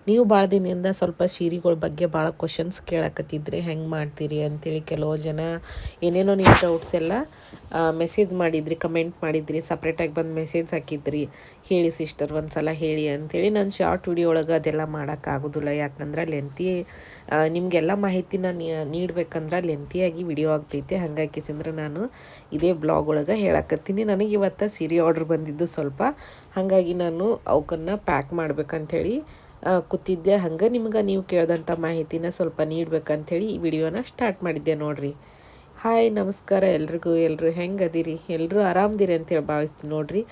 ನೀವು ಭಾಳ ದಿನದಿಂದ ಸ್ವಲ್ಪ ಸೀರೆಗಳ ಬಗ್ಗೆ ಭಾಳ ಕ್ವಶನ್ಸ್ ಕೇಳಕತ್ತಿದ್ರಿ, ಹೆಂಗೆ ಮಾಡ್ತೀರಿ ಅಂತೇಳಿ. ಕೆಲವು ಜನ ಏನೇನೋ ನಿಮ್ಮ ಡೌಟ್ಸ್ ಎಲ್ಲ ಮೆಸೇಜ್ ಮಾಡಿದ್ರಿ, ಕಮೆಂಟ್ ಮಾಡಿದ್ರಿ, ಸಪ್ರೇಟಾಗಿ ಬಂದು ಮೆಸೇಜ್ ಹಾಕಿದ್ರಿ, ಹೇಳಿ ಸಿಸ್ಟರ್ ಒಂದು ಸಲ ಹೇಳಿ ಅಂಥೇಳಿ. ನಾನು ಶಾರ್ಟ್ ವಿಡಿಯೋ ಒಳಗೆ ಅದೆಲ್ಲ ಮಾಡೋಕ್ಕಾಗೋದಿಲ್ಲ, ಯಾಕಂದ್ರೆ ಲೆಂತಿ ನಿಮಗೆಲ್ಲ ಮಾಹಿತಿನ ನೀಡಬೇಕಂದ್ರೆ ಲೆಂತಿಯಾಗಿ ವಿಡಿಯೋ ಆಗ್ತೈತೆ. ಹಾಗಾಗಿ ಅಂದ್ರೆ ನಾನು ಇದೇ ಬ್ಲಾಗ್ ಒಳಗೆ ಹೇಳಕತ್ತೀನಿ. ನನಗೆ ಇವತ್ತು ಸೀರೆ ಆರ್ಡ್ರ್ ಬಂದಿದ್ದು ಸ್ವಲ್ಪ, ಹಾಗಾಗಿ ನಾನು ಅವಕ್ಕನ್ನು ಪ್ಯಾಕ್ ಮಾಡ್ಬೇಕಂಥೇಳಿ ಕೂತಿದ್ದೆ. ಹಂಗೆ ನಿಮ್ಗೆ ನೀವು ಕೇಳಿದಂಥ ಮಾಹಿತಿನ ಸ್ವಲ್ಪ ನೀಡ್ಬೇಕಂಥೇಳಿ ಈ ವಿಡಿಯೋನ ಸ್ಟಾರ್ಟ್ ಮಾಡಿದ್ದೆ ನೋಡಿರಿ. ಹಾಯ್ ನಮಸ್ಕಾರ ಎಲ್ರಿಗೂ. ಎಲ್ಲರೂ ಹೆಂಗೆ ಅದೀರಿ? ಎಲ್ಲರೂ ಆರಾಮದಿರಿ ಅಂತೇಳಿ ಭಾವಿಸ್ತೀನಿ ನೋಡಿರಿ.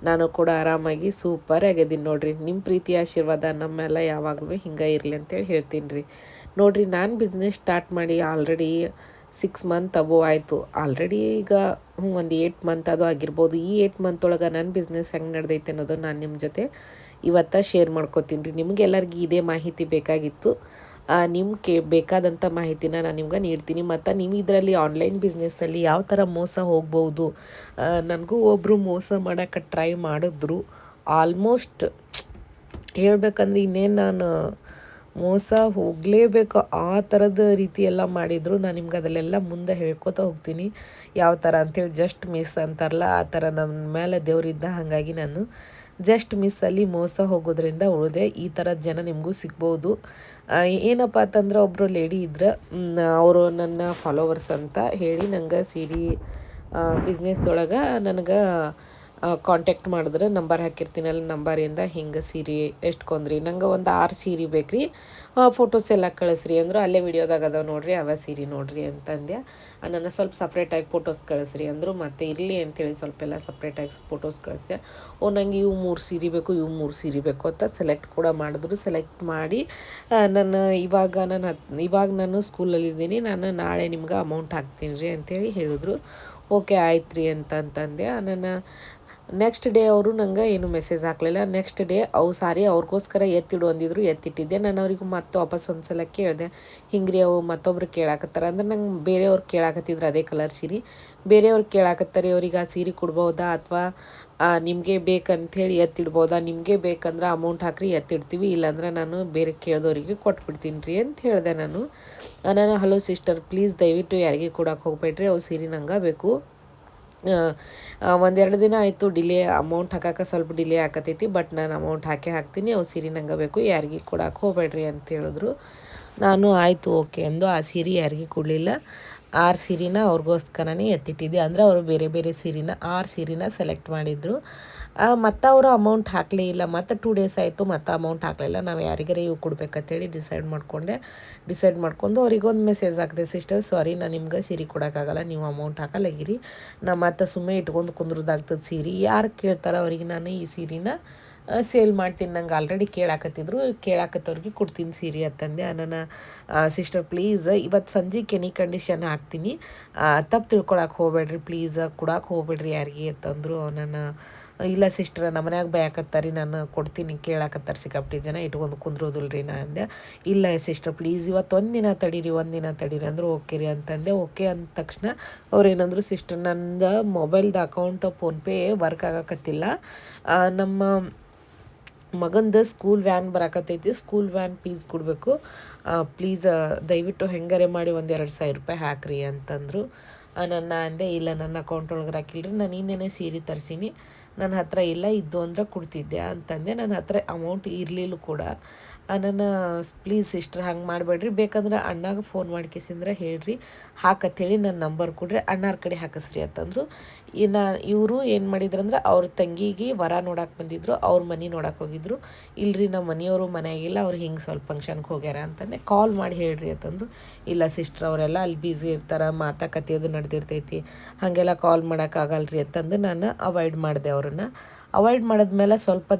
ನಾನು ಕೂಡ ಆರಾಮಾಗಿ ಸೂಪರ್ ಆಗಿದ್ದೀನಿ ನೋಡಿರಿ. ನಿಮ್ಮ ಪ್ರೀತಿ ಆಶೀರ್ವಾದ ನಮ್ಮೆಲ್ಲ ಯಾವಾಗಲೂ ಹಿಂಗೆ ಇರಲಿ ಅಂತೇಳಿ ಹೇಳ್ತೀನಿ ರೀ. ನೋಡಿರಿ, ನಾನು ಬಿಸ್ನೆಸ್ ಸ್ಟಾರ್ಟ್ ಮಾಡಿ ಆಲ್ರೆಡಿ 6 ಮಂತ್ ಅಬೋವ್ ಆಯಿತು. ಆಲ್ರೆಡಿ ಈಗ ಒಂದು 8 ಮಂತ್ ಅದು ಆಗಿರ್ಬೋದು. ಈ 8 ಮಂತ್ ಒಳಗೆ ನನ್ನ ಬಿಸ್ನೆಸ್ ಹೆಂಗೆ ನಡೆದೈತೆ ಅನ್ನೋದು ನಾನು ನಿಮ್ಮ ಜೊತೆ ಇವತ್ತು ಶೇರ್ ಮಾಡ್ಕೋತೀನಿ ರೀ. ನಿಮಗೆಲ್ಲರಿಗೂ ಇದೇ ಮಾಹಿತಿ ಬೇಕಾಗಿತ್ತು. ನಿಮ್ಗೆ ಬೇಕಾದಂಥ ಮಾಹಿತಿನ ನಾನು ನಿಮ್ಗೆ ನೀಡ್ತೀನಿ. ಮತ್ತು ನೀವು ಇದರಲ್ಲಿ ಆನ್ಲೈನ್ ಬಿಸ್ನೆಸ್ಸಲ್ಲಿ ಯಾವ ಥರ ಮೋಸ ಹೋಗ್ಬೋದು. ನನಗೂ ಒಬ್ಬರು ಮೋಸ ಮಾಡೋಕ್ಕೆ ಟ್ರೈ ಮಾಡಿದ್ರು. ಆಲ್ಮೋಸ್ಟ್ ಹೇಳ್ಬೇಕಂದ್ರೆ ಇನ್ನೇನು ನಾನು ಮೋಸ ಹೋಗಲೇಬೇಕು ಆ ಥರದ ರೀತಿ ಎಲ್ಲ ಮಾಡಿದರು. ನಾನು ನಿಮ್ಗೆ ಅದಲ್ಲೆಲ್ಲ ಮುಂದೆ ಹೇಳ್ಕೊತಾ ಹೋಗ್ತೀನಿ ಯಾವ ಥರ ಅಂಥೇಳಿ. ಜಸ್ಟ್ ಮಿಸ್ ಅಂತಾರಲ್ಲ, ಆ ಥರ ನನ್ನ ಮೇಲೆ ದೇವರಿದ್ದ. ಹಾಗಾಗಿ ನಾನು ಜಸ್ಟ್ ಮಿಸ್ಸಲ್ಲಿ ಮೋಸ ಹೋಗೋದ್ರಿಂದ ಉಳಿದೆ. ಈ ಥರದ ಜನ ನಿಮಗೂ ಸಿಗ್ಬೋದು. ಏನಪ್ಪ ಅಂತಂದ್ರೆ ಒಬ್ಬರು ಲೇಡಿ ಇದ್ರೆ, ಅವರು ನನ್ನ ಫಾಲೋವರ್ಸ್ ಅಂತ ಹೇಳಿ ನಂಗೆ ಸೀರೆ ಬಿಸ್ನೆಸ್ ಒಳಗೆ ನನಗೆ ಕಾಂಟ್ಯಾಕ್ಟ್ ಮಾಡಿದ್ರೆ, ನಂಬರ್ ಹಾಕಿರ್ತೀನಲ್ಲ, ನಂಬರಿಂದ ಹಿಂಗೆ ಸೀರೆ ಎಷ್ಟು ಕೊಂದ್ರಿ, ನಂಗೆ ಒಂದು 6 ಸೀರೆ ಬೇಕು ರೀ, ಫೋಟೋಸ್ ಎಲ್ಲ ಕಳಿಸ್ರಿ ಅಂದರು. ಅಲ್ಲೇ ವಿಡಿಯೋದಾಗ ಅದಾವೆ ನೋಡಿರಿ, ಅವ ಸೀರೆ ನೋಡಿರಿ ಅಂತಂದೆ. ನನ್ನ ಸ್ವಲ್ಪ ಸಪ್ರೇಟಾಗಿ ಫೋಟೋಸ್ ಕಳಿಸ್ರಿ ಅಂದರು. ಮತ್ತು ಇರಲಿ ಅಂಥೇಳಿ ಸ್ವಲ್ಪ ಎಲ್ಲ ಸಪ್ರೇಟಾಗಿ ಫೋಟೋಸ್ ಕಳಿಸ್ದೆ. ನಂಗೆ ಇವು 3 ಸೀರೆ ಬೇಕು, ಇವು 3 ಸೀರೆ ಬೇಕು ಅಂತ ಸೆಲೆಕ್ಟ್ ಕೂಡ ಮಾಡಿದ್ರು. ಸೆಲೆಕ್ಟ್ ಮಾಡಿ ಇವಾಗ ನಾನು ಸ್ಕೂಲಲ್ಲಿದ್ದೀನಿ, ನಾನು ನಾಳೆ ನಿಮ್ಗೆ ಅಮೌಂಟ್ ಹಾಕ್ತೀನಿ ರೀ ಅಂಥೇಳಿ ಹೇಳಿದ್ರು. ಓಕೆ ಆಯ್ತು ರೀ ಅಂತಂದೆ. ನನ್ನ ನೆಕ್ಸ್ಟ್ ಡೇ ಅವರು ನಂಗೆ ಏನು ಮೆಸೇಜ್ ಹಾಕಲಿಲ್ಲ. ನೆಕ್ಸ್ಟ್ ಡೇ ಸಾರಿ ಅವ್ರಿಗೋಸ್ಕರ ಎತ್ತಿಡು ಅಂದಿದ್ರು, ಎತ್ತಿಟ್ಟಿದ್ದೆ. ನಾನು ಅವ್ರಿಗೆ ಮತ್ತೆ ವಾಪಸ್ ಒಂದು ಸಲ ಕೇಳಿದೆ, ಹಿಂಗ್ರಿ ಅವು ಮತ್ತೊಬ್ರು ಕೇಳಾಕತ್ತಾರ ಅಂದ್ರೆ, ನಂಗೆ ಬೇರೆಯವ್ರು ಕೇಳಾಕತ್ತಿದ್ರು ಅದೇ ಕಲರ್ ಸೀರೆ. ಬೇರೆಯವ್ರು ಕೇಳಾಕತ್ತಾರೆ, ಅವ್ರಿಗೆ ಆ ಸೀರೆ ಕೊಡ್ಬೋದಾ ಅಥವಾ ನಿಮಗೆ ಬೇಕಂಥೇಳಿ ಎತ್ತಿಡ್ಬೋದಾ, ನಿಮಗೆ ಬೇಕಂದ್ರೆ ಅಮೌಂಟ್ ಹಾಕ್ರಿ ಎತ್ತಿಡ್ತೀವಿ, ಇಲ್ಲಾಂದ್ರೆ ನಾನು ಬೇರೆ ಕೇಳಿದವ್ರಿಗೆ ಕೊಟ್ಬಿಡ್ತೀನಿ ರೀ ಅಂತ ಹೇಳಿದೆ. ನಾನು ಹಲೋ ಸಿಸ್ಟರ್ ಪ್ಲೀಸ್ ದಯವಿಟ್ಟು ಯಾರಿಗೆ ಕೊಡೋಕೆ ಹೋಗ್ಬೇಡ್ರಿ, ಅವು ಸೀರೆ ನಂಗೆ ಬೇಕು. 1-2 ದಿನ ಆಯಿತು ಡಿಲೇ, ಅಮೌಂಟ್ ಹಾಕೋಕೆ ಸ್ವಲ್ಪ ಡಿಲೇ ಆಕತೈತಿ, ಬಟ್ ನಾನು ಅಮೌಂಟ್ ಹಾಕ್ತೀನಿ, ಅವು ಸೀರೆ ನಂಗೆ ಬೇಕು, ಯಾರಿಗೆ ಕೊಡೋಕೆ ಹೋಗ್ಬೇಡ್ರಿ ಅಂತ ಹೇಳಿದ್ರು. ನಾನು ಆಯಿತು ಓಕೆ ಅಂದು ಆ ಸೀರೆ ಯಾರಿಗೆ ಕೊಡಲಿಲ್ಲ. 6 ಸೀರೆನ ಅವ್ರಿಗೋಸ್ಕರನೇ ಎತ್ತಿಟ್ಟಿದ್ದೆ. ಅಂದರೆ ಅವರು ಬೇರೆ ಬೇರೆ ಸೀರೆನ 6 ಸೀರೆನ ಸೆಲೆಕ್ಟ್ ಮಾಡಿದ್ರು. ಮತ್ತು ಅವರು ಅಮೌಂಟ್ ಹಾಕಲೇ ಇಲ್ಲ. ಮತ್ತು 2 ಡೇಸ್ ಆಯಿತು, ಮತ್ತು ಅಮೌಂಟ್ ಹಾಕಲಿಲ್ಲ. ನಾವು ಯಾರಿಗಾರ ಇವು ಕೊಡ್ಬೇಕಂತೇಳಿ ಡಿಸೈಡ್ ಮಾಡ್ಕೊಂಡು ಅವ್ರಿಗೊಂದು ಮೆಸೇಜ್ ಹಾಕಿದೆ, ಸಿಸ್ಟರ್ ಸಾರಿ ನಾನು ನಿಮ್ಗೆ ಸೀರೆ ಕೊಡೋಕ್ಕಾಗಲ್ಲ, ನೀವು ಅಮೌಂಟ್ ಹಾಕಲಾಗಿರಿ, ನಾ ಮತ್ತು ಸುಮ್ಮನೆ ಇಟ್ಕೊಂಡು ಕುಂದ್ರದಾಗ್ತದೆ ಸೀರೆ, ಯಾರು ಕೇಳ್ತಾರೆ ಅವ್ರಿಗೆ ನಾನು ಈ ಸೀರೆನ ಸೇಲ್ ಮಾಡ್ತೀನಿ. ನಂಗೆ ಆಲ್ರೆಡಿ ಕೇಳಾಕತ್ತವ್ರಿಗೆ ಕೊಡ್ತೀನಿ ಸೀರೆ ಅಂತಂದೆ. ನನ್ನ ಸಿಸ್ಟರ್ ಪ್ಲೀಸ್ ಇವತ್ತು ಸಂಜೆಗೆ ಎನಿ ಕಂಡೀಷನ್ ಹಾಕ್ತೀನಿ, ತಪ್ಪು ತಿಳ್ಕೊಳಕ್ಕೆ ಹೋಗ್ಬೇಡ್ರಿ ಪ್ಲೀಸ್, ಕೊಡಕ್ಕೆ ಹೋಗ್ಬೇಡ್ರಿ ಯಾರಿಗೆ ಅಂತಂದರು. ಇಲ್ಲ ಸಿಸ್ಟರ್ ನಮ್ಮ ಮನ್ಯಾಗ ಬಯಾಕತ್ತಾರೆ, ನಾನು ಕೊಡ್ತೀನಿ, ಕೇಳಾಕತ್ತಾರೆ ಸಿಕ್ಕಾಪಟ್ಟಿ ಜನ, ಇಟ್ಕೊಂಡು ಕುಂದ್ರೋದಿಲ್ರಿ ನಾ ಅಂದೆ. ಇಲ್ಲ ಸಿಸ್ಟರ್ ಪ್ಲೀಸ್ ಇವತ್ತು ಒಂದಿನ ತಡೀರಿ ಅಂದರು. ಓಕೆ ರೀ ಅಂತಂದೆ. ಓಕೆ ಅಂದ ತಕ್ಷಣ ಅವ್ರು ಏನಂದರು, ಸಿಸ್ಟರ್ ನಂದು ಮೊಬೈಲ್ದು ಅಕೌಂಟ್ ಫೋನ್ಪೇ ವರ್ಕ್ ಆಗಕತ್ತಿಲ್ಲ, ನಮ್ಮ ಮಗಂದು ಸ್ಕೂಲ್ ವ್ಯಾನ್ ಬರಾಕತ್ತೈತಿ, ಸ್ಕೂಲ್ ವ್ಯಾನ್ ಫೀಸ್ ಕೊಡಬೇಕು, ಪ್ಲೀಸ್ ದಯವಿಟ್ಟು ಹೆಂಗಾರೆ ಮಾಡಿ 1-2 ಸಾವಿರ ರೂಪಾಯಿ ಹಾಕ್ರಿ ಅಂತಂದರು. ನನ್ನ ಅಂದೆ, ಇಲ್ಲ ನನ್ನ ಅಕೌಂಟ್ ಒಳಗೆ ಹಾಕಿಲ್ರಿ, ನಾನು ಇನ್ನೇನೆ ಸೀರೆ ತರಿಸೀನಿ, ನನ್ನ ಹತ್ರ ಇಲ್ಲ, ಇದ್ದು ಅಂದ್ರೆ ಕೊಡ್ತಿದ್ದೆ ಅಂತಂದೆ. ನನ್ನ ಹತ್ರ ಅಮೌಂಟ್ ಇರಲಿಲ್ಲ ಕೂಡ. ನನ್ನ ಪ್ಲೀಸ್ ಸಿಸ್ಟರ್ ಹಂಗೆ ಮಾಡಬೇಡ್ರಿ, ಬೇಕಂದ್ರೆ ಅಣ್ಣಾಗ ಫೋನ್ ಮಾಡ್ಕೇಸಿಂದ್ರೆ ಹೇಳ್ರಿ, ಹಾಕತ್ತೇಳಿ ನನ್ನ ನಂಬರ್ ಕೊಡ್ರಿ, ಅಣ್ಣಾರ ಕಡೆ ಹಾಕಿಸ್ರಿ ಅಂತಂದರು. ಇವರು ಏನು ಮಾಡಿದ್ರಂದ್ರೆ, ಅವ್ರ ತಂಗಿಗೆ ವರ ನೋಡಕ್ಕೆ ಬಂದಿದ್ರು, ಅವ್ರ ಮನೆ ನೋಡಕ್ಕೆ ಹೋಗಿದ್ರು. ಇಲ್ರಿ ನಮ್ಮ ಮನೆಯವರು ಮನೆಯಾಗಿಲ್ಲ, ಅವ್ರು ಹಿಂಗೆ ಸ್ವಲ್ಪ ಫಂಕ್ಷನ್ಗೆ ಹೋಗ್ಯಾರ ಅಂತಂದೆ. ಕಾಲ್ ಮಾಡಿ ಹೇಳ್ರಿ ಅಂತಂದರು. ಇಲ್ಲ ಸಿಸ್ಟರ್ ಅವರೆಲ್ಲ ಅಲ್ಲಿ ಬ್ಯುಸಿ ಇರ್ತಾರೆ, ಮಾತಾಕತೆ ಅದು ನಡೆದಿರ್ತೈತಿ, ಹಾಗೆಲ್ಲ ಕಾಲ್ ಮಾಡೋಕ್ಕಾಗಲ್ರಿ ಅಂತಂದು ನಾನು ಅವಾಯ್ಡ್ ಮಾಡಿದೆ ಅವ್ರನ್ನ. ಅವಾಯ್ಡ್ ಮಾಡಿದ್ಮೇಲೆ ಸ್ವಲ್ಪ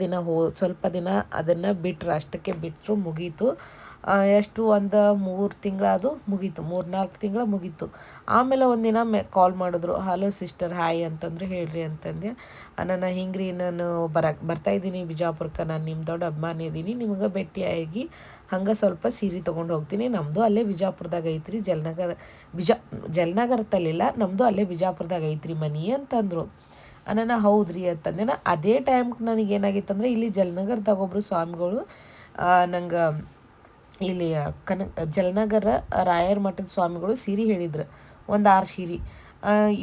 ದಿನ ಅದನ್ನು ಬಿಟ್ಟರು, ಅಷ್ಟಕ್ಕೆ ಬಿಟ್ಟರು, ಮುಗೀತು. ಎಷ್ಟು ಒಂದು 3 ತಿಂಗಳದು ಮುಗೀತು, 3-4 ತಿಂಗಳು ಮುಗೀತು. ಆಮೇಲೆ ಒಂದಿನ ಕಾಲ್ ಮಾಡಿದ್ರು, ಹಲೋ ಸಿಸ್ಟರ್ ಹಾಯ್ ಅಂತಂದ್ರೆ, ಹೇಳ್ರಿ ಅಂತಂದೆ. ನಾನು ಹಿಂಗ್ರಿ ನಾನು ಬರ್ತಾಯಿದ್ದೀನಿ ಬಿಜಾಪುರಕ್ಕೆ, ನಾನು ನಿಮ್ಮ ದೊಡ್ಡ ಅಭಿಮಾನಿ ಇದ್ದೀನಿ, ನಿಮ್ಗೆ ಭೇಟಿಯಾಗಿ ಹಂಗೆ ಸ್ವಲ್ಪ ಸೀರೆ ತೊಗೊಂಡು ಹೋಗ್ತೀನಿ, ನಮ್ಮದು ಅಲ್ಲೇ ಬಿಜಾಪುರದಾಗ ಐತ್ರಿ, ಜಲನಗರದಲ್ಲಿಲ್ಲ, ನಮ್ಮದು ಅಲ್ಲೇ ಬಿಜಾಪುರದಾಗ ಐತ್ರಿ ಮನೆ ಅಂತಂದರು. ನಾನು ಹೌದ್ರಿ ಅಂತಂದೆ. ಅದೇ ಟೈಮ್ಗೆ ನನಗೇನಾಗಿತ್ತಂದ್ರೆ, ಇಲ್ಲಿ ಜಲನಗರದಾಗ ಒಬ್ಬರು ಸ್ವಾಮಿಗಳು ನಂಗೆ ಇಲ್ಲಿ ಜಲನಗರ ರಾಯರ ಮಠದ ಸ್ವಾಮಿಗಳು ಸೀರೆ ಹೇಳಿದ್ರು, ಒಂದು 6 ಸೀರೆ.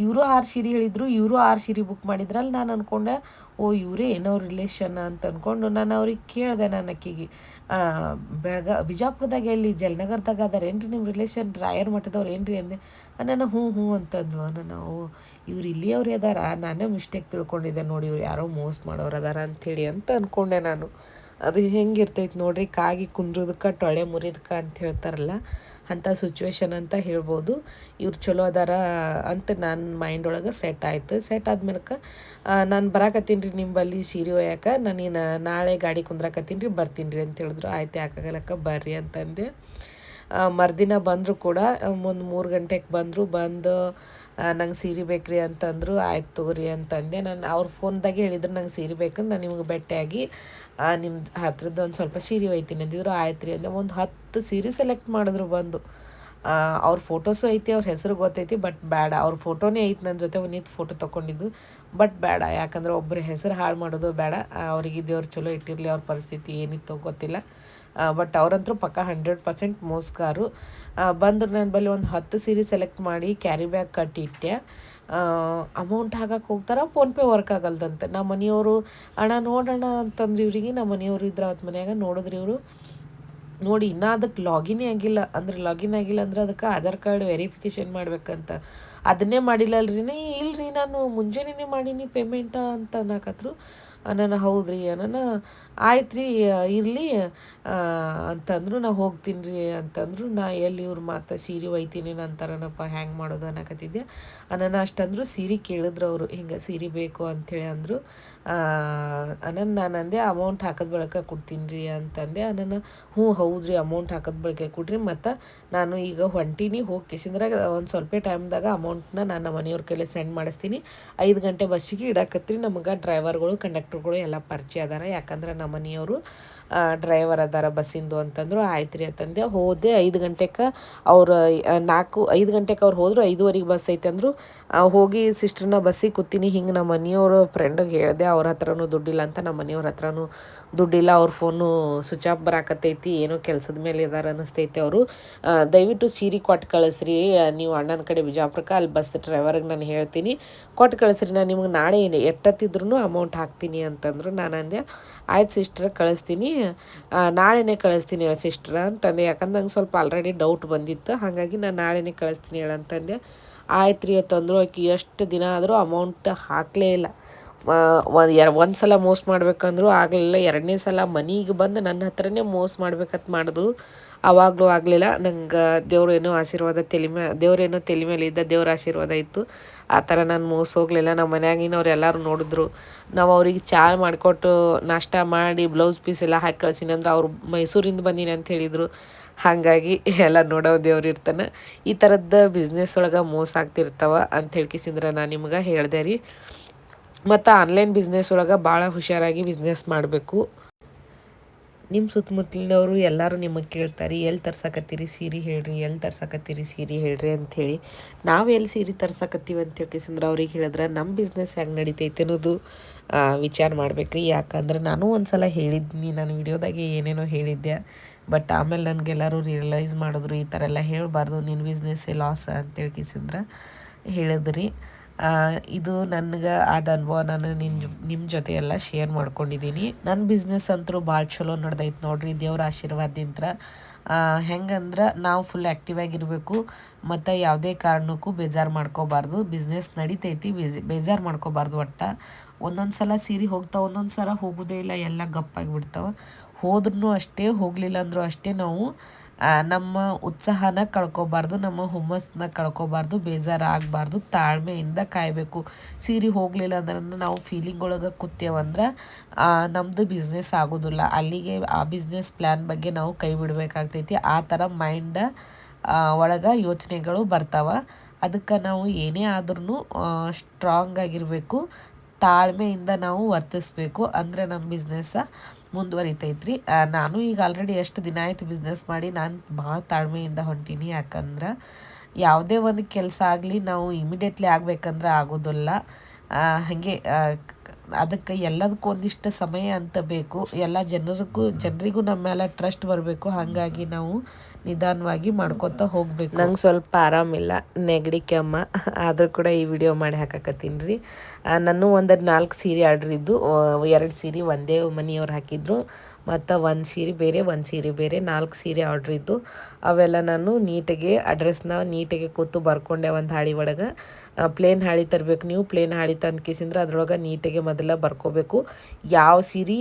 ಇವರು 6 ಸೀರೆ ಹೇಳಿದರು, ಇವರು 6 ಸೀರೆ ಬುಕ್ ಮಾಡಿದ್ರಲ್ಲ. ನಾನು ಅಂದ್ಕೊಂಡೆ ಓ ಇವರೇ ಏನೋ ರಿಲೇಷನ್ ಅಂತ ಅಂದ್ಕೊಂಡು ನಾನು ಅವ್ರಿಗೆ ಕೇಳಿದೆ. ನಾನು ಅಕ್ಕಿಗೆ ಬಿಜಾಪುರದಾಗ ಎಲ್ಲಿ ಜಲನಗರದಾಗ ಅದಾರೇನು ರೀ ನಿಮ್ಮ ರಿಲೇಷನ್ ರಾಯರ ಮಠದವ್ರು ಏನು ರೀ ಅಂದೆ. ನಾನು ಹ್ಞೂ ಹ್ಞೂ ಅಂತಂದ್ಲು. ನಾವು ಇವ್ರು ಇಲ್ಲಿಯವ್ರು ಅದಾರ, ನಾನೇ ಮಿಸ್ಟೇಕ್ ತಿಳ್ಕೊಂಡಿದ್ದೆ ನೋಡಿ, ಇವ್ರು ಯಾರೋ ಮೋಸ ಮಾಡೋರು ಅದಾರ ಅಂಥೇಳಿ ಅಂತ ಅಂದ್ಕೊಂಡೆ ನಾನು. ಅದು ಹೆಂಗಿರ್ತೈತೆ ನೋಡ್ರಿ, ಕಾಗಿ ಕುಂದ್ರದಕ್ಕೆ ಟೊಳೆ ಮುರಿದಕ್ಕೆ ಅಂತ ಹೇಳ್ತಾರಲ್ಲ, ಅಂಥ ಸಿಚುವೇಶನ್ ಅಂತ ಹೇಳ್ಬೋದು. ಇವ್ರು ಚಲೋ ಅದಾರ ಅಂತ ನನ್ನ ಮೈಂಡ್ ಒಳಗೆ ಸೆಟ್ ಆಯ್ತು. ಸೆಟ್ ಆದ್ಮೇಲೆ ನಾನು ಬರಾಕತ್ತೀನಿ ರೀ ನಿಂಬಲ್ಲಿ ಸೀರೆ ಒಯ್ಯಾಕೆ, ನಾನೀನು ನಾಳೆ ಗಾಡಿ ಕುಂದ್ರಾಕತ್ತೀನಿ ರೀ, ಬರ್ತೀನಿ ರೀ ಅಂತ ಹೇಳಿದ್ರು. ಆಯ್ತು ಯಾಕಾಗಲಕ್ಕ ಬರ್ರಿ ಅಂತಂದೆ. ಮರುದಿನ ಬಂದರು ಕೂಡ, ಒಂದು 3 ಗಂಟೆಗೆ ಬಂದು ನಂಗೆ ಸೀರೆ ಬೇಕ್ರಿ ಅಂತಂದರು. ಆಯ್ತು ತಗೋರಿ ಅಂತಂದೆ. ನಾನು ಅವ್ರ ಫೋನ್ದಾಗೆ ಹೇಳಿದ್ರು ನಂಗೆ ಸೀರೆ ಬೇಕು, ನಾನು ನಿಮ್ಗೆ ಭೇಟಿಯಾಗಿ ನಿಮ್ಮ ಹತ್ರದ್ದು ಒಂದು ಸ್ವಲ್ಪ ಸೀರೆ ಒಯ್ತೀನಿ ಅಂದಿದ್ರು. ಆಯ್ತು ರೀ ಅಂದೆ. ಒಂದು 10 ಸೀರೆ ಸೆಲೆಕ್ಟ್ ಮಾಡಿದ್ರು ಬಂದು. ಅವ್ರ ಫೋಟೋಸು ಐತಿ, ಅವ್ರ ಹೆಸರು ಗೊತ್ತೈತಿ, ಬಟ್ ಬೇಡ. ಅವ್ರ ಫೋಟೋನೇ ಐತಿ ನನ್ನ ಜೊತೆ ಒಂದಿತ್ತು ಫೋಟೋ ತೊಗೊಂಡಿದ್ದು, ಬಟ್ ಬೇಡ. ಯಾಕಂದ್ರೆ ಒಬ್ಬರ ಹೆಸರು ಹಾಳು ಮಾಡೋದು ಬೇಡ. ಅವ್ರಿಗೆ ದೇವ್ರು ಚಲೋ ಇಟ್ಟಿರಲಿ, ಅವ್ರ ಪರಿಸ್ಥಿತಿ ಏನಿತ್ತು ಗೊತ್ತಿಲ್ಲ. ಬಟ್ ಅವ್ರಂತರೂ ಪಕ್ಕ 100% ಮೋಸ್ಗಾರು. ಬಂದ್ರೆ ನನ್ನ ಬಳಿ ಒಂದು 10 ಸೀರೆ ಸೆಲೆಕ್ಟ್ ಮಾಡಿ ಕ್ಯಾರಿ ಬ್ಯಾಗ್ ಕಟ್ಟಿಟ್ಟೆ. ಅಮೌಂಟ್ ಹಾಕಕ್ಕೆ ಹೋಗ್ತಾರೆ, ಫೋನ್ಪೇ ವರ್ಕ್ ಆಗಲ್ದಂತೆ. ನಮ್ಮ ಮನೆಯವರು ಅಣ್ಣ ನೋಡೋಣ ಅಂತಂದ್ರೆ ಇವರಿಗೆ, ನಮ್ಮ ಮನೆಯವರು ಇದ್ರೆ ಅವತ್ತು ಮನ್ಯಾಗ ನೋಡಿದ್ರಿ ಇವರು. ನೋಡಿ ಇನ್ನೂ ಅದಕ್ಕೆ ಲಾಗಿನೇ ಆಗಿಲ್ಲ. ಲಾಗಿನ್ ಆಗಿಲ್ಲ ಅಂದ್ರೆ ಅದಕ್ಕೆ ಆಧಾರ್ ಕಾರ್ಡ್ ವೆರಿಫಿಕೇಷನ್ ಮಾಡ್ಬೇಕಂತ. ಅದನ್ನೇ ಮಾಡಿಲ್ಲಲ್ರಿ. ಇಲ್ರಿ ನಾನು ಮುಂಜಾನೆನೇ ಮಾಡೀನಿ ಪೇಮೆಂಟ ಅಂತ ಅನ್ನಕತ್ರು. ನಾನು ಹೌದ್ರಿ ನಾನು ಆಯ್ತು ರೀ ಇರಲಿ ಅಂತಂದ್ರು. ನಾ ಹೋಗ್ತೀನಿ ರೀ ಅಂತಂದ್ರು. ನಾ ಎಲ್ಲಿ ಇವ್ರು ಮಾತು ಸೀರೆ ಒಯ್ತೀನಿ ಅಂತಾರನಪ್ಪ, ಹ್ಯಾಂಗೆ ಮಾಡೋದು ಅನ್ನಕತ್ತಿದ್ದೆ. ನಾನು ಅಷ್ಟಂದ್ರು. ಸೀರೆ ಕೇಳಿದ್ರು ಅವರು, ಹಿಂಗೆ ಸೀರೆ ಬೇಕು ಅಂಥೇಳಿ ಅಂದರು. ನಾನು ಅಂದೆ ಅಮೌಂಟ್ ಹಾಕಿದ ಬಳಿಕ ಕೊಡ್ತೀನಿ ರೀ ಅಂತಂದೆ. ನಾನು ಹ್ಞೂ ಹೌದ್ರಿ ಅಮೌಂಟ್ ಹಾಕಿದ ಬಳಿಕ ಕೊಡ್ರಿ, ಮತ್ತು ನಾನು ಈಗ ಹೊಂಟೀನಿ, ಹೋಗಿ ಕಿಸಿಂದ್ರಾಗ ಒಂದು ಸ್ವಲ್ಪ ಟೈಮ್ದಾಗ ಅಮೌಂಟ್ನ ನನ್ನ ಮನೆಯವ್ರ ಕೈಲಿ ಸೆಂಡ್ ಮಾಡಿಸ್ತೀನಿ. 5 ಗಂಟೆ ಬಸ್ಸಿಗೆ ಇಡಾಕತ್ರಿ. ನಮಗೆ ಡ್ರೈವರ್ಗಳು ಕಂಡಕ್ಟರ್ಗಳು ಎಲ್ಲ ಪರಿಚಯ ಅದಾರ, ಯಾಕಂದ್ರೆ ನಮ್ಮ ಮನೆಯವರು ಡ್ರೈವರ್ ಅದಾರ ಬಸ್ಸಿಂದು ಅಂತಂದರು. ಆಯ್ತು ರೀ ಅಂತಂದೆ. ಹೋದೆ 5 ಗಂಟೆಗೆ. ಅವ್ರು 5 ಗಂಟೆಗೆ ಅವ್ರು ಹೋದರು. 5:15 ಬಸ್ ಐತೆ ಅಂದರು. ಹೋಗಿ ಸಿಸ್ಟರ್ನ ಬಸ್ಸಿಗೆ ಕೂತೀನಿ. ಹಿಂಗೆ ನಮ್ಮ ಮನೆಯವರು ಫ್ರೆಂಡಿಗೆ ಹೇಳಿದೆ, ಅವ್ರ ಹತ್ರನೂ ದುಡ್ಡಿಲ್ಲ ಅಂತ. ನಮ್ಮ ಮನೆಯವ್ರ ಹತ್ರನೂ ದುಡ್ಡಿಲ್ಲ, ಅವ್ರ ಫೋನು ಸ್ವಿಚ್ ಆಫ್ ಬರಾಕತ್ತೈತಿ, ಏನೋ ಕೆಲಸದ ಮೇಲೆ ಇದಾರ ಅನ್ನಿಸ್ತೈತಿ ಅವರು. ದಯವಿಟ್ಟು ಸೀರೆ ಕೊಟ್ಟು ಕಳಿಸ್ರಿ ನೀವು ಅಣ್ಣನ ಕಡೆ ಬಿಜಾಪುರಕ್ಕೆ. ಅಲ್ಲಿ ಬಸ್ ಡ್ರೈವರ್ಗೆ ನಾನು ಹೇಳ್ತೀನಿ, ಕೊಟ್ಟು ಕಳಿಸ್ರಿ, ನಾನು ನಿಮ್ಗೆ ನಾಳೆ ಎಷ್ಟೊತ್ತಿದ್ರು ಅಮೌಂಟ್ ಹಾಕ್ತೀನಿ ಅಂತಂದರು. ನಾನು ಅಂದೆ ಆಯ್ತು ಸಿಸ್ಟ್ರ ಕಳಿಸ್ತೀನಿ, ನಾಳೆನೇ ಕಳಿಸ್ತೀನಿ ಹೇಳಿ ಸಿಸ್ಟ್ರ ಅಂತಂದೆ. ಯಾಕಂದ್ರೆ ನಂಗೆ ಸ್ವಲ್ಪ ಆಲ್ರೆಡಿ ಡೌಟ್ ಬಂದಿತ್ತು, ಹಾಗಾಗಿ ನಾನು ನಾಳೆನೇ ಕಳಿಸ್ತೀನಿ ಹೇಳಂತಂದೆ. ಆಯ್ತು ರೀ ಅಂತಂದರು. ಆಕೆ ಎಷ್ಟು ದಿನ ಆದರೂ ಅಮೌಂಟ್ ಹಾಕಲೇ ಇಲ್ಲ. ಒಂದು ಸಲ ಮೋಸ ಮಾಡ್ಬೇಕಂದ್ರು ಆಗಲಿಲ್ಲ. 2ನೇ ಸಲ ಮನೆಗೆ ಬಂದು ನನ್ನ ಹತ್ರನೇ ಮೋಸ ಮಾಡ್ಬೇಕಂತ ಮಾಡಿದ್ರು, ಆವಾಗಲೂ ಆಗಲಿಲ್ಲ. ನಂಗೆ ದೇವ್ರೇನೋ ಆಶೀರ್ವಾದ ದೇವ್ರೇನೋ ತಲೆ ಮೇಲೆ ಇದ್ದ ದೇವ್ರ ಆಶೀರ್ವಾದ ಇತ್ತು. ಆ ಥರ ನಾನು ಮೋಸ ಹೋಗಲಿಲ್ಲ. ನಮ್ಮ ಮನ್ಯಾಗಿನವ್ರು ಎಲ್ಲರೂ ನೋಡಿದ್ರು. ನಾವು ಅವ್ರಿಗೆ ಚಹಾ ಮಾಡಿಕೊಟ್ಟು ನಾಷ್ಟ ಮಾಡಿ ಬ್ಲೌಸ್ ಪೀಸ್ ಎಲ್ಲ ಹಾಕಿ ಕಳ್ಸೀನಿ ಅಂದ್ರೆ ಅವ್ರು ಮೈಸೂರಿಂದ ಬಂದೀನಿ ಅಂತ ಹೇಳಿದರು. ಹಾಗಾಗಿ ಎಲ್ಲ ನೋಡೋ ದೇವ್ರು ಇರ್ತಾನೆ. ಈ ಥರದ್ದು ಬಿಸ್ನೆಸ್ ಒಳಗೆ ಮೋಸ ಆಗ್ತಿರ್ತಾವ ಅಂತ ಹೇಳ್ಕಿಸಿದ್ರೆ ನಾನು ನಿಮ್ಗೆ ಹೇಳಿದೆ ರೀ. ಮತ್ತು ಆನ್ಲೈನ್ ಬಿಸ್ನೆಸ್ ಒಳಗೆ ಭಾಳ ಹುಷಾರಾಗಿ ಬಿಸ್ನೆಸ್ ಮಾಡಬೇಕು. ನಿಮ್ಮ ಸುತ್ತಮುತ್ತಲಿನವರು ಎಲ್ಲರೂ ನಿಮಗೆ ಕೇಳ್ತಾರೆ, ಎಲ್ಲಿ ತರ್ಸಕತ್ತೀರಿ ಸೀರೆ ಹೇಳ್ರಿ, ಎಲ್ಲಿ ತರ್ಸಕತ್ತೀರಿ ಸೀರೆ ಹೇಳ್ರಿ ಅಂಥೇಳಿ. ನಾವು ಎಲ್ಲಿ ಸೀರೆ ತರ್ಸಕತ್ತೀವಿ ಅಂತ ಹೇಳ್ಕೇಸಂದ್ರೆ ಅವ್ರಿಗೆ ಹೇಳಿದ್ರೆ ನಮ್ಮ ಬಿಸ್ನೆಸ್ ಹೆಂಗೆ ನಡೀತೈತೆ ಅನ್ನೋದು ವಿಚಾರ ಮಾಡ್ಬೇಕ್ರಿ. ಯಾಕಂದ್ರೆ ನಾನು ಒಂದು ಸಲ ಹೇಳಿದ್ದೀನಿ, ನಾನು ವಿಡಿಯೋದಾಗೆ ಏನೇನೋ ಹೇಳಿದ್ದೆ. ಬಟ್ ಆಮೇಲೆ ನನಗೆಲ್ಲರೂ ರಿಯಲೈಸ್ ಮಾಡಿದ್ರು, ಈ ಥರ ಎಲ್ಲ ಹೇಳಬಾರ್ದು, ನಿನ್ನ ಬಿಸ್ನೆಸ್ಸೇ ಲಾಸ್ ಅಂತ ಹೇಳ್ಕೇಸಂದ್ರೆ ಹೇಳಿದ್ರಿ. ಇದು ನನಗೆ ಆದ ಅನುಭವ. ನಾನು ನಿಮ್ಮ ಜೊತೆ ಎಲ್ಲ ಶೇರ್ ಮಾಡ್ಕೊಂಡಿದ್ದೀನಿ. ನನ್ನ ಬಿಸ್ನೆಸ್ ಅಂತೂ ಭಾಳ ಚಲೋ ನಡೆದೈತೆ ನೋಡ್ರಿ, ದೇವ್ರ ಆಶೀರ್ವಾದದಿಂದ. ಹೆಂಗಂದ್ರೆ ನಾವು ಫುಲ್ ಆ್ಯಕ್ಟಿವ್ ಆಗಿರಬೇಕು, ಮತ್ತು ಯಾವುದೇ ಕಾರಣಕ್ಕೂ ಬೇಜಾರು ಮಾಡ್ಕೋಬಾರ್ದು. ಬಿಸ್ನೆಸ್ ನಡಿತೈತಿ, ಬೇಜಾರು ಮಾಡ್ಕೋಬಾರ್ದು. ಒಟ್ಟು ಒಂದೊಂದು ಸಲ ಸೀರೆ ಹೋಗ್ತಾವೆ, ಒಂದೊಂದು ಸಲ ಹೋಗೋದೇ ಇಲ್ಲ, ಎಲ್ಲ ಗಪ್ಪಾಗಿ ಬಿಡ್ತಾವೆ. ಹೋದ್ರೂ ಅಷ್ಟೇ, ಹೋಗಲಿಲ್ಲ ಅಂದರೂ ಅಷ್ಟೇ, ನಾವು ನಮ್ಮ ಉತ್ಸಾಹನ ಕಳ್ಕೊಬಾರ್ದು, ನಮ್ಮ ಹುಮ್ಮಸ್ಸನ್ನ ಕಳ್ಕೊಬಾರ್ದು, ಬೇಜಾರು ಆಗಬಾರ್ದು, ತಾಳ್ಮೆಯಿಂದ ಕಾಯಬೇಕು. ಸೀರೆ ಹೋಗಲಿಲ್ಲ ಅಂದ್ರೆ ನಾವು ಫೀಲಿಂಗ್ ಒಳಗೆ ಕೂತೇವಂದ್ರೆ ನಮ್ಮದು ಬಿಸ್ನೆಸ್ ಆಗೋದಿಲ್ಲ. ಅಲ್ಲಿಗೆ ಆ ಬಿಸ್ನೆಸ್ ಪ್ಲ್ಯಾನ್ ಬಗ್ಗೆ ನಾವು ಕೈ ಬಿಡಬೇಕಾಗ್ತೈತಿ. ಆ ಥರ ಮೈಂಡ ಒಳಗೆ ಯೋಚನೆಗಳು ಬರ್ತಾವೆ. ಅದಕ್ಕೆ ನಾವು ಏನೇ ಆದ್ರೂ ಸ್ಟ್ರಾಂಗ್ ಆಗಿರಬೇಕು, ತಾಳ್ಮೆಯಿಂದ ನಾವು ವರ್ತಿಸ್ಬೇಕು. ಅಂದರೆ ನಮ್ಮ ಬಿಸ್ನೆಸ್ಸ ಮುಂದುವರಿತೈತ್ರಿ. ನಾನು ಈಗ ಆಲ್ರೆಡಿ ಎಷ್ಟು ದಿನ ಆಯ್ತು ಬಿಸ್ನೆಸ್ ಮಾಡಿ, ನಾನು ಭಾಳ ತಾಳ್ಮೆಯಿಂದ ಹೊಂಟೀನಿ. ಯಾಕಂದ್ರೆ ಯಾವುದೇ ಒಂದು ಕೆಲಸ ಆಗಲಿ ನಾವು ಇಮಿಡಿಯೇಟ್ಲಿ ಆಗಬೇಕಂದ್ರೆ ಆಗೋದಿಲ್ಲ. ಹಾಗೆ ಅದಕ್ಕೆ ಎಲ್ಲದಕ್ಕೂ ಒಂದಿಷ್ಟು ಸಮಯ ಅಂತ ಬೇಕು. ಎಲ್ಲ ಜನರಿಗೂ ನಮ್ಮ ಮೇಲೆ ಟ್ರಸ್ಟ್ ಬರಬೇಕು. ಹಾಗಾಗಿ ನಾವು ನಿಧಾನವಾಗಿ ಮಾಡ್ಕೊತ ಹೋಗಬೇಕು. ನಂಗೆ ಸ್ವಲ್ಪ ಆರಾಮಿಲ್ಲ, ನೆಗಡಿ ಕೆಮ್ಮ, ಆದರೂ ಕೂಡ ಈ ವಿಡಿಯೋ ಮಾಡಿ ಹಾಕಕತ್ತೀನಿ ರೀ. ನಾನು ಒಂದು 4 ಸೀರೆ ಆರ್ಡ್ರ್ ಇದ್ದು, 2 ಸೀರೆ ಒಂದೇ ಮನೆಯವ್ರು ಹಾಕಿದ್ರು, ಮತ್ತು ಒಂದು ಸೀರೆ ಬೇರೆ 4 ಸೀರೆ ಆರ್ಡ್ರ್ ಇದ್ದು. ಅವೆಲ್ಲ ನಾನು ನೀಟಾಗಿ ಅಡ್ರೆಸ್ನ ನೀಟಾಗಿ ಕೂತು ಬರ್ಕೊಂಡೆ ಒಂದು ಹಾಳಿ ಒಳಗೆ. ಪ್ಲೇನ್ ಹಾಳಿ ತರಬೇಕು. ನೀವು ಪ್ಲೇನ್ ಹಾಳಿ ತಂದು ಕಿಸಿಂದ್ರೆ ಅದ್ರೊಳಗೆ ನೀಟಾಗಿ ಮೊದಲ ಬರ್ಕೋಬೇಕು. ಯಾವ ಸೀರೆ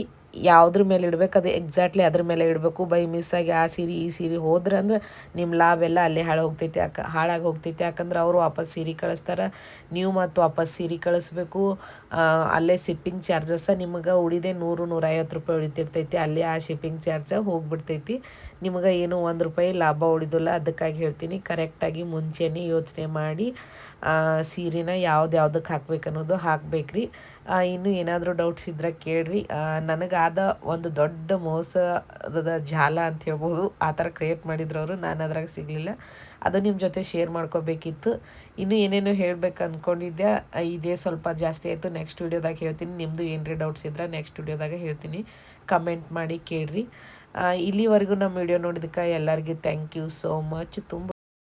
ಯಾವುದ್ರ ಮೇಲೆ ಇಡಬೇಕು ಅದು ಎಕ್ಸಾಕ್ಟ್ಲಿ ಅದ್ರ ಮೇಲೆ ಇಡಬೇಕು. ಬೈ ಮಿಸ್ಸಾಗಿ ಆ ಸೀರೆ ಈ ಸೀರೆ ಹೋದ್ರೆ ಅಂದ್ರೆ ನಿಮ್ಮ ಲಾಭ ಎಲ್ಲ ಅಲ್ಲೇ ಹಾಳಾಗಿ ಹೋಗ್ತೈತಿ. ಯಾಕಂದ್ರೆ ಅವರು ವಾಪಸ್ ಸೀರೆ ಕಳಿಸ್ತಾರೆ, ನೀವು ಮತ್ತು ವಾಪಸ್ ಸೀರೆ ಕಳಿಸ್ಬೇಕು. ಅಲ್ಲೇ ಶಿಪ್ಪಿಂಗ್ ಚಾರ್ಜಸ್ ನಿಮಗೆ ಉಳಿದೆ 100-150 ರೂಪಾಯಿ ಉಳಿತಿರ್ತೈತಿ. ಅಲ್ಲೇ ಆ ಶಿಪ್ಪಿಂಗ್ ಚಾರ್ಜ್ ಹೋಗ್ಬಿಡ್ತೈತಿ. ನಿಮಗೆ ಏನೂ 1 ರೂಪಾಯಿ ಲಾಭ ಉಳಿದಿಲ್ಲ. ಅದಕ್ಕಾಗಿ ಹೇಳ್ತೀನಿ, ಕರೆಕ್ಟಾಗಿ ಮುಂಚೆನೇ ಯೋಚನೆ ಮಾಡಿ ಸೀರೆನ ಯಾವುದಕ್ಕೆ ಹಾಕ್ಬೇಕು ಅನ್ನೋದು ಹಾಕ್ಬೇಕ್ರಿ. ಇನ್ನೂ ಏನಾದರೂ ಡೌಟ್ಸ್ ಇದ್ರೆ ಕೇಳ್ರಿ. ನನಗಾದ ಒಂದು ದೊಡ್ಡ ಮೋಸದ ಜಾಲ ಅಂತ ಹೇಳ್ಬೋದು. ಆ ಥರ ಕ್ರಿಯೇಟ್ ಮಾಡಿದ್ರು ನಾನು ಅದ್ರಾಗ ಸಿಗಲಿಲ್ಲ. ಅದು ನಿಮ್ಮ ಜೊತೆ ಶೇರ್ ಮಾಡ್ಕೋಬೇಕಿತ್ತು. ಇನ್ನೂ ಏನೇನೋ ಹೇಳ್ಬೇಕು ಅಂದ್ಕೊಂಡಿದ್ದೆ, ಇದೇ ಸ್ವಲ್ಪ ಜಾಸ್ತಿ ಆಯಿತು. ನೆಕ್ಸ್ಟ್ ವೀಡಿಯೋದಾಗ ಹೇಳ್ತೀನಿ. ನಿಮ್ಮದು ಏನ್ರಿ ಡೌಟ್ಸ್ ಇದ್ರೆ ನೆಕ್ಸ್ಟ್ ವೀಡಿಯೋದಾಗ ಹೇಳ್ತೀನಿ. ಕಮೆಂಟ್ ಮಾಡಿ ಕೇಳ್ರಿ. ಇಲ್ಲಿವರೆಗೂ ನಮ್ಮ ವಿಡಿಯೋ ನೋಡಿದಕ್ಕೆ ಎಲ್ಲರಿಗೂ ಥ್ಯಾಂಕ್ ಯು ಸೋ ಮಚ್. ತುಂಬ